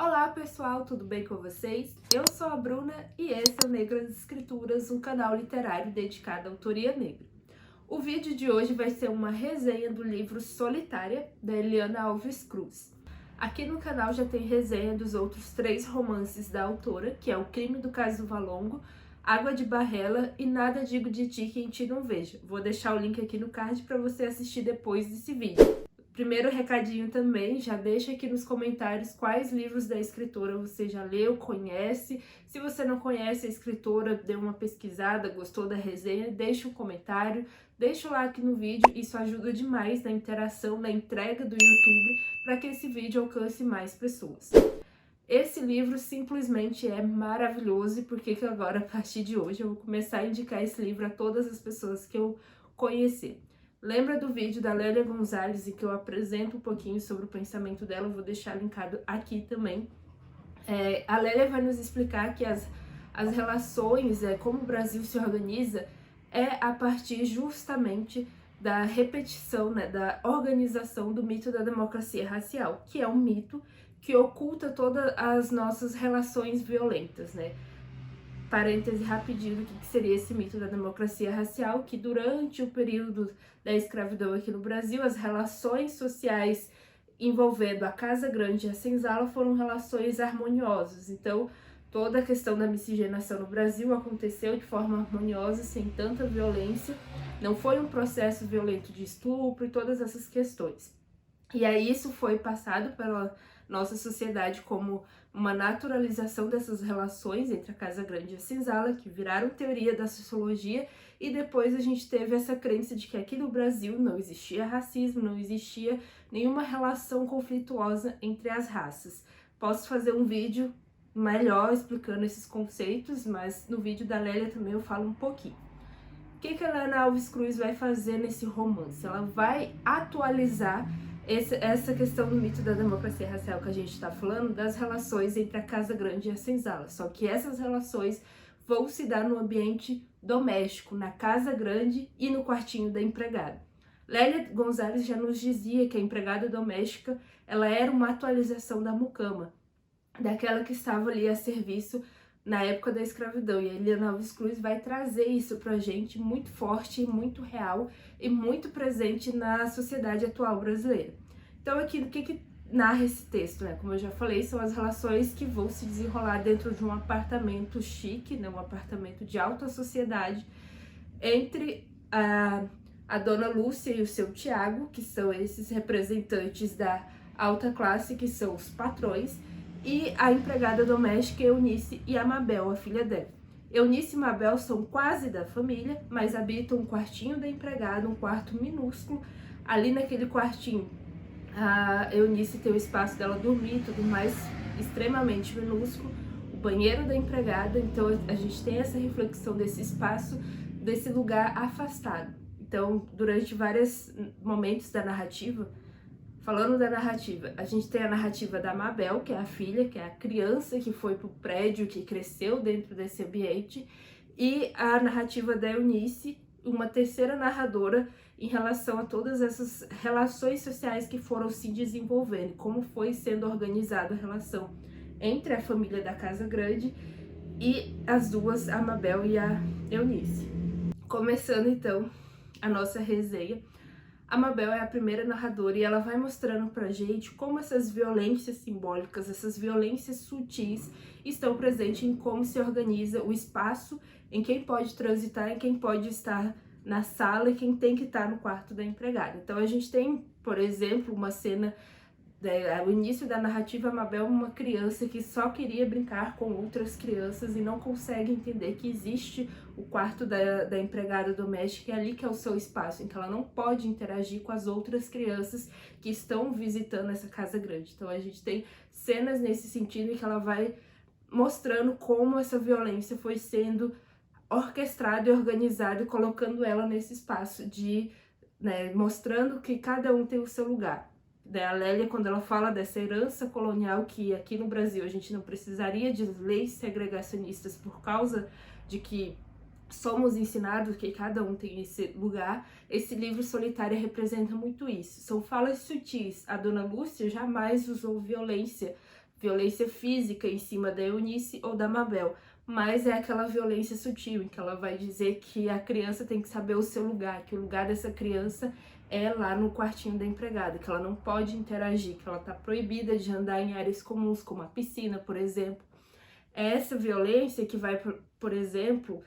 Olá pessoal, tudo bem com vocês? Eu sou a Bruna e esse é o Negras Escrituras, um canal literário dedicado à autoria negra. O vídeo de hoje vai ser uma resenha do livro Solitária, da Eliana Alves Cruz. Aqui no canal já tem resenha dos outros 3 romances da autora, que é O Crime do Caso Valongo, Água de Barrela e Nada Digo de Ti Quem Te Não Veja. Vou deixar o link aqui no card para você assistir depois desse vídeo. Primeiro recadinho também, já deixa aqui nos comentários quais livros da escritora você já leu, conhece. Se você não conhece a escritora, dê uma pesquisada, gostou da resenha, deixa um comentário, deixa o like no vídeo, isso ajuda demais na interação, na entrega do YouTube, para que esse vídeo alcance mais pessoas. Esse livro simplesmente é maravilhoso, e por que agora, a partir de hoje, eu vou começar a indicar esse livro a todas as pessoas que eu conhecer. Lembra do vídeo da Lélia Gonzalez em que eu apresento um pouquinho sobre o pensamento dela? Eu vou deixar linkado aqui também. A Lélia vai nos explicar que as relações, como o Brasil se organiza, é a partir justamente da repetição, da organização do mito da democracia racial, que é um mito que oculta todas as nossas relações violentas, Parêntese rapidinho do que seria esse mito da democracia racial, que durante o período da escravidão aqui no Brasil, as relações sociais envolvendo a Casa Grande e a Senzala foram relações harmoniosas. Então, toda a questão da miscigenação no Brasil aconteceu de forma harmoniosa, sem tanta violência. Não foi um processo violento de estupro e todas essas questões. E aí isso foi passado pela nossa sociedade como uma naturalização dessas relações entre a Casa Grande e a Senzala, que viraram teoria da sociologia, e depois a gente teve essa crença de que aqui no Brasil não existia racismo, não existia nenhuma relação conflituosa entre as raças. Posso fazer um vídeo melhor explicando esses conceitos, mas no vídeo da Lélia também eu falo um pouquinho. O que a Eliana Alves Cruz vai fazer nesse romance? Ela vai atualizar essa questão do mito da democracia racial que a gente está falando, das relações entre a Casa Grande e a Senzala. Só que essas relações vão se dar no ambiente doméstico, na Casa Grande e no quartinho da empregada. Lélia Gonzalez já nos dizia que a empregada doméstica ela era uma atualização da mucama, daquela que estava ali a serviço na época da escravidão, e a Eliana Alves Cruz vai trazer isso pra gente muito forte, muito real e muito presente na sociedade atual brasileira. Então aqui, o que narra esse texto, Como eu já falei, são as relações que vão se desenrolar dentro de um apartamento chique, um apartamento de alta sociedade, entre a dona Lúcia e o seu Tiago, que são esses representantes da alta classe, que são os patrões, e a empregada doméstica Eunice e a Mabel, a filha dela. Eunice e Mabel são quase da família, mas habitam um quartinho da empregada, um quarto minúsculo. Ali naquele quartinho, a Eunice tem o espaço dela dormir e tudo mais, extremamente minúsculo. O banheiro da empregada, então a gente tem essa reflexão desse espaço, desse lugar afastado. Então, durante vários momentos da narrativa, falando da narrativa, a gente tem a narrativa da Mabel, que é a filha, que é a criança que foi pro prédio, que cresceu dentro desse ambiente, e a narrativa da Eunice, uma terceira narradora, em relação a todas essas relações sociais que foram se desenvolvendo, como foi sendo organizada a relação entre a família da Casa Grande e as duas, a Mabel e a Eunice. Começando então a nossa resenha. A Mabel é a primeira narradora e ela vai mostrando pra gente como essas violências simbólicas, essas violências sutis estão presentes em como se organiza o espaço, em quem pode transitar, em quem pode estar na sala e quem tem que estar no quarto da empregada. Então a gente tem, por exemplo, uma cena, o início da narrativa, a Mabel é uma criança que só queria brincar com outras crianças e não consegue entender que existe o quarto da empregada doméstica, e ali que é o seu espaço, em que ela não pode interagir com as outras crianças que estão visitando essa Casa Grande. Então a gente tem cenas nesse sentido em que ela vai mostrando como essa violência foi sendo orquestrada e organizada e colocando ela nesse espaço mostrando que cada um tem o seu lugar. A Lélia, quando ela fala dessa herança colonial, que aqui no Brasil a gente não precisaria de leis segregacionistas por causa de que somos ensinados que cada um tem esse lugar, esse livro Solitária representa muito isso. São falas sutis. A dona Lúcia jamais usou violência violência física em cima da Eunice ou da Mabel, mas é aquela violência sutil, em que ela vai dizer que a criança tem que saber o seu lugar, que o lugar dessa criança é lá no quartinho da empregada, que ela não pode interagir, que ela tá proibida de andar em áreas comuns, como a piscina, por exemplo. É essa violência que vai, por exemplo,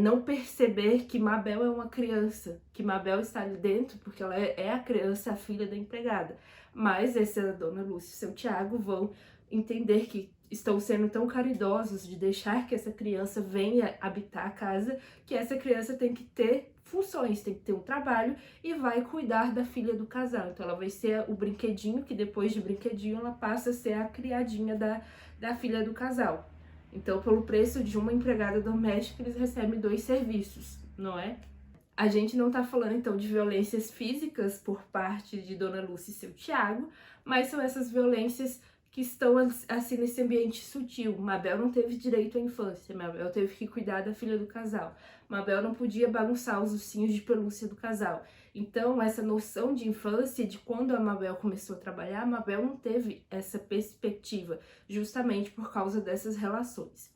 não perceber que Mabel é uma criança, que Mabel está ali dentro, porque ela é a criança, a filha da empregada. Mas essa Dona Lúcia e seu Tiago vão entender que estão sendo tão caridosos de deixar que essa criança venha habitar a casa, que essa criança tem que ter funções, tem que ter um trabalho e vai cuidar da filha do casal. Então ela vai ser o brinquedinho, que depois de brinquedinho ela passa a ser a criadinha da filha do casal. Então, pelo preço de uma empregada doméstica, eles recebem 2 serviços, não é? A gente não tá falando, então, de violências físicas por parte de Dona Lúcia e seu Tiago, mas são essas violências que estão, assim, nesse ambiente sutil. Mabel não teve direito à infância, Mabel teve que cuidar da filha do casal. Mabel não podia bagunçar os ursinhos de pelúcia do casal. Então, essa noção de infância, de quando a Mabel começou a trabalhar, a Mabel não teve essa perspectiva, justamente por causa dessas relações.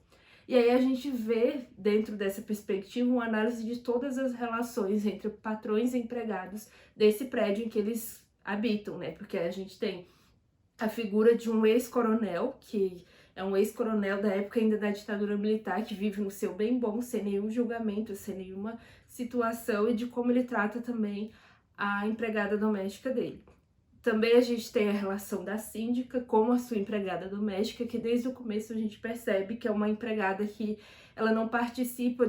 E aí a gente vê, dentro dessa perspectiva, uma análise de todas as relações entre patrões e empregados desse prédio em que eles habitam, né? Porque a gente tem a figura de um ex-coronel, que é um ex-coronel da época ainda da ditadura militar, que vive no seu bem bom, sem nenhum julgamento, sem nenhuma situação, e de como ele trata também a empregada doméstica dele. Também a gente tem a relação da síndica com a sua empregada doméstica, que desde o começo a gente percebe que é uma empregada que ela não participa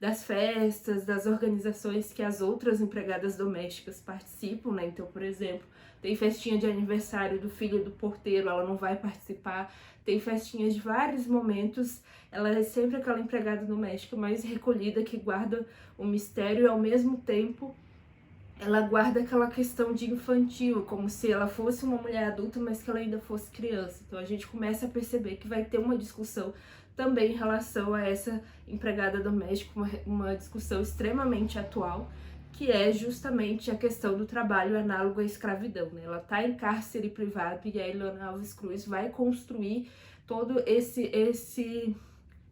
das festas, das organizações que as outras empregadas domésticas participam, né? Então, por exemplo, tem festinha de aniversário do filho do porteiro, ela não vai participar. Tem festinhas de vários momentos, ela é sempre aquela empregada doméstica mais recolhida, que guarda o mistério e ao mesmo tempo ela guarda aquela questão de infantil, como se ela fosse uma mulher adulta, mas que ela ainda fosse criança. Então a gente começa a perceber que vai ter uma discussão também em relação a essa empregada doméstica, uma discussão extremamente atual, que é justamente a questão do trabalho análogo à escravidão, né? Ela está em cárcere privado e a Ileana Alves Cruz vai construir todo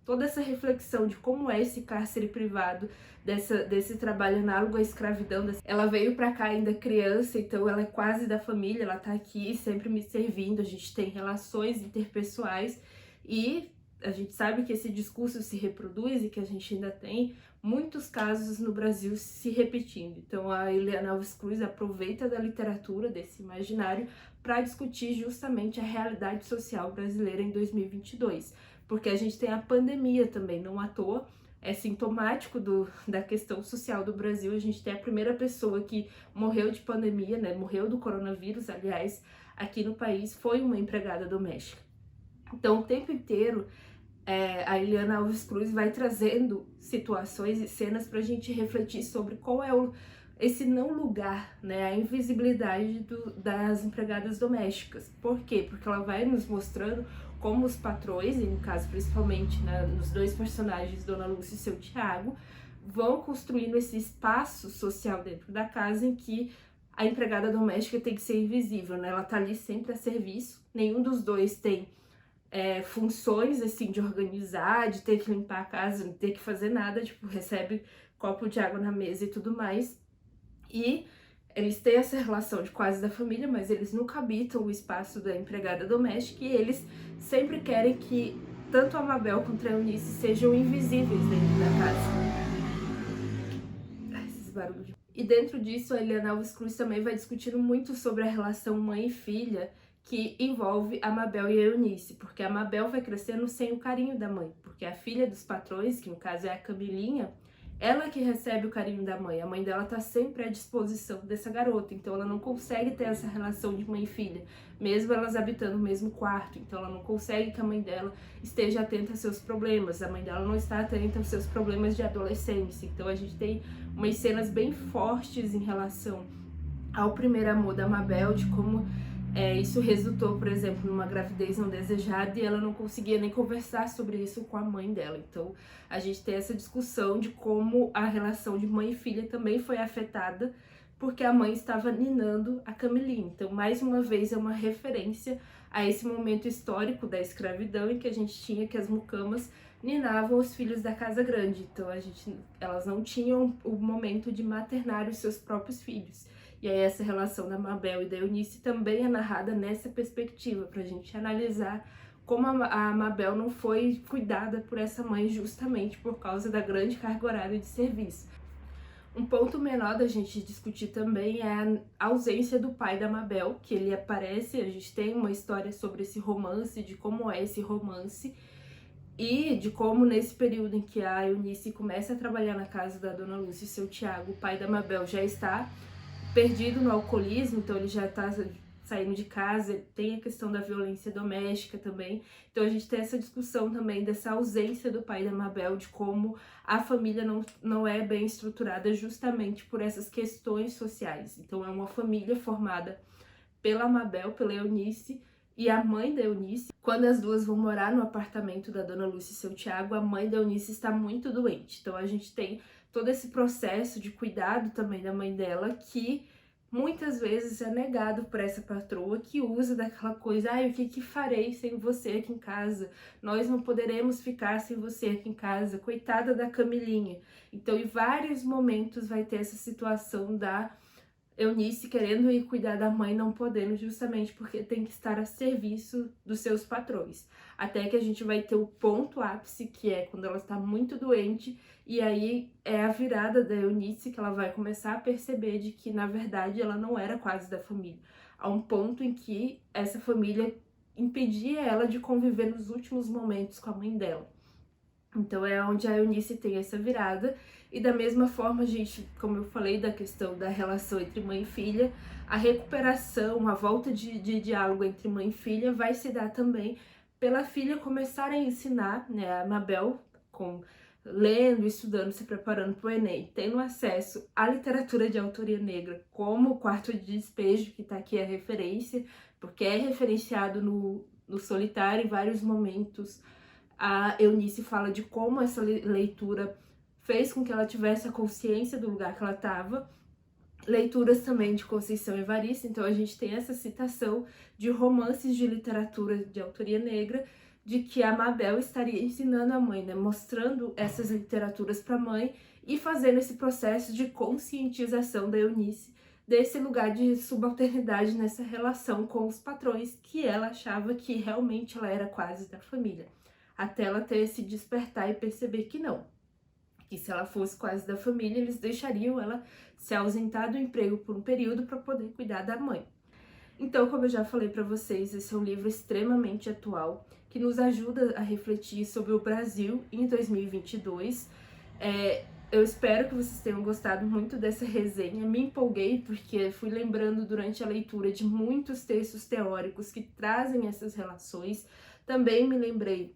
toda essa reflexão de como é esse cárcere privado, desse trabalho análogo à escravidão. Ela veio pra cá ainda criança, então ela é quase da família, ela tá aqui sempre me servindo, a gente tem relações interpessoais e a gente sabe que esse discurso se reproduz e que a gente ainda tem muitos casos no Brasil se repetindo. Então a Ileana Alves Cruz aproveita da literatura, desse imaginário, para discutir justamente a realidade social brasileira em 2022. Porque a gente tem a pandemia também, não à toa, é sintomático da questão social do Brasil. A gente tem a primeira pessoa que morreu de pandemia, né? Morreu do coronavírus, aliás, aqui no país, foi uma empregada doméstica. Então, o tempo inteiro, a Ileana Alves Cruz vai trazendo situações e cenas para a gente refletir sobre qual é esse não lugar, né? A invisibilidade das empregadas domésticas. Por quê? Porque ela vai nos mostrando como os patrões, e no caso principalmente nos 2 personagens, Dona Lúcia e seu Tiago, vão construindo esse espaço social dentro da casa em que a empregada doméstica tem que ser invisível, né? Ela tá ali sempre a serviço, nenhum dos dois tem funções assim de organizar, de ter que limpar a casa, não ter que fazer nada, tipo, recebe copo de água na mesa e tudo mais. E eles têm essa relação de quase da família, mas eles nunca habitam o espaço da empregada doméstica e eles sempre querem que tanto a Mabel quanto a Eunice sejam invisíveis dentro da casa. Esses barulhos. E dentro disso, a Ileana Alves Cruz também vai discutindo muito sobre a relação mãe e filha que envolve a Mabel e a Eunice, porque a Mabel vai crescendo sem o carinho da mãe, porque a filha dos patrões, que no caso é a Camilinha, ela que recebe o carinho da mãe. A mãe dela tá sempre à disposição dessa garota, então ela não consegue ter essa relação de mãe e filha, mesmo elas habitando o mesmo quarto. Então ela não consegue que a mãe dela esteja atenta aos seus problemas, a mãe dela não está atenta aos seus problemas de adolescência. Então a gente tem umas cenas bem fortes em relação ao primeiro amor da Mabel, de como isso resultou, por exemplo, numa gravidez não desejada e ela não conseguia nem conversar sobre isso com a mãe dela. Então, a gente tem essa discussão de como a relação de mãe e filha também foi afetada porque a mãe estava ninando a Camilinha. Então, mais uma vez, é uma referência a esse momento histórico da escravidão em que a gente tinha que as mucamas ninavam os filhos da casa grande, então elas não tinham o momento de maternar os seus próprios filhos. E aí essa relação da Mabel e da Eunice também é narrada nessa perspectiva, para a gente analisar como a Mabel não foi cuidada por essa mãe justamente por causa da grande carga horária de serviço. Um ponto menor da gente discutir também é a ausência do pai da Mabel, que ele aparece, a gente tem uma história sobre esse romance, de como é esse romance, e de como nesse período em que a Eunice começa a trabalhar na casa da Dona Lúcia e seu Tiago, o pai da Mabel já está perdido no alcoolismo, então ele já está saindo de casa, tem a questão da violência doméstica também. Então a gente tem essa discussão também dessa ausência do pai da Mabel, de como a família não é bem estruturada justamente por essas questões sociais. Então é uma família formada pela Mabel, pela Eunice e a mãe da Eunice. Quando as duas vão morar no apartamento da Dona Lúcia e seu Tiago, a mãe da Eunice está muito doente. Então a gente tem todo esse processo de cuidado também da mãe dela, que muitas vezes é negado por essa patroa, que usa daquela coisa, o que farei sem você aqui em casa? Nós não poderemos ficar sem você aqui em casa, coitada da Camilinha. Então, em vários momentos vai ter essa situação da Eunice querendo ir cuidar da mãe, não podendo, justamente porque tem que estar a serviço dos seus patrões. Até que a gente vai ter o ponto ápice, que é quando ela está muito doente, e aí é a virada da Eunice, que ela vai começar a perceber de que, na verdade, ela não era quase da família. Há um ponto em que essa família impedia ela de conviver nos últimos momentos com a mãe dela. Então é onde a Eunice tem essa virada, e da mesma forma, gente, como eu falei da questão da relação entre mãe e filha, a recuperação, a volta de diálogo entre mãe e filha vai se dar também pela filha começar a ensinar, né, a Mabel, lendo, estudando, se preparando para o Enem, tendo acesso à literatura de autoria negra, como o Quarto de Despejo, que está aqui a referência, porque é referenciado no Solitário em vários momentos. A Eunice fala de como essa leitura fez com que ela tivesse a consciência do lugar que ela estava. Leituras também de Conceição Evaristo, então a gente tem essa citação de romances de literatura de autoria negra, de que a Mabel estaria ensinando a mãe, né, mostrando essas literaturas para a mãe e fazendo esse processo de conscientização da Eunice desse lugar de subalternidade nessa relação com os patrões, que ela achava que realmente ela era quase da família. Até ela ter esse despertar e perceber que não, que se ela fosse quase da família, eles deixariam ela se ausentar do emprego por um período para poder cuidar da mãe. Então, como eu já falei para vocês, esse é um livro extremamente atual, que nos ajuda a refletir sobre o Brasil em 2022. Eu espero que vocês tenham gostado muito dessa resenha. Me empolguei porque fui lembrando durante a leitura de muitos textos teóricos que trazem essas relações. Também me lembrei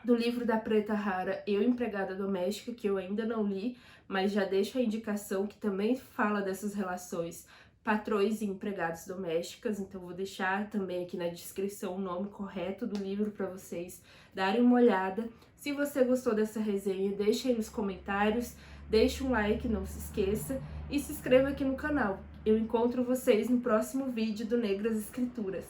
do livro da Preta Rara, Eu, Empregada Doméstica, que eu ainda não li, mas já deixo a indicação, que também fala dessas relações patrões e empregados domésticas, então vou deixar também aqui na descrição o nome correto do livro para vocês darem uma olhada. Se você gostou dessa resenha, deixe aí nos comentários, deixe um like, não se esqueça, e se inscreva aqui no canal. Eu encontro vocês no próximo vídeo do Negras Escrituras.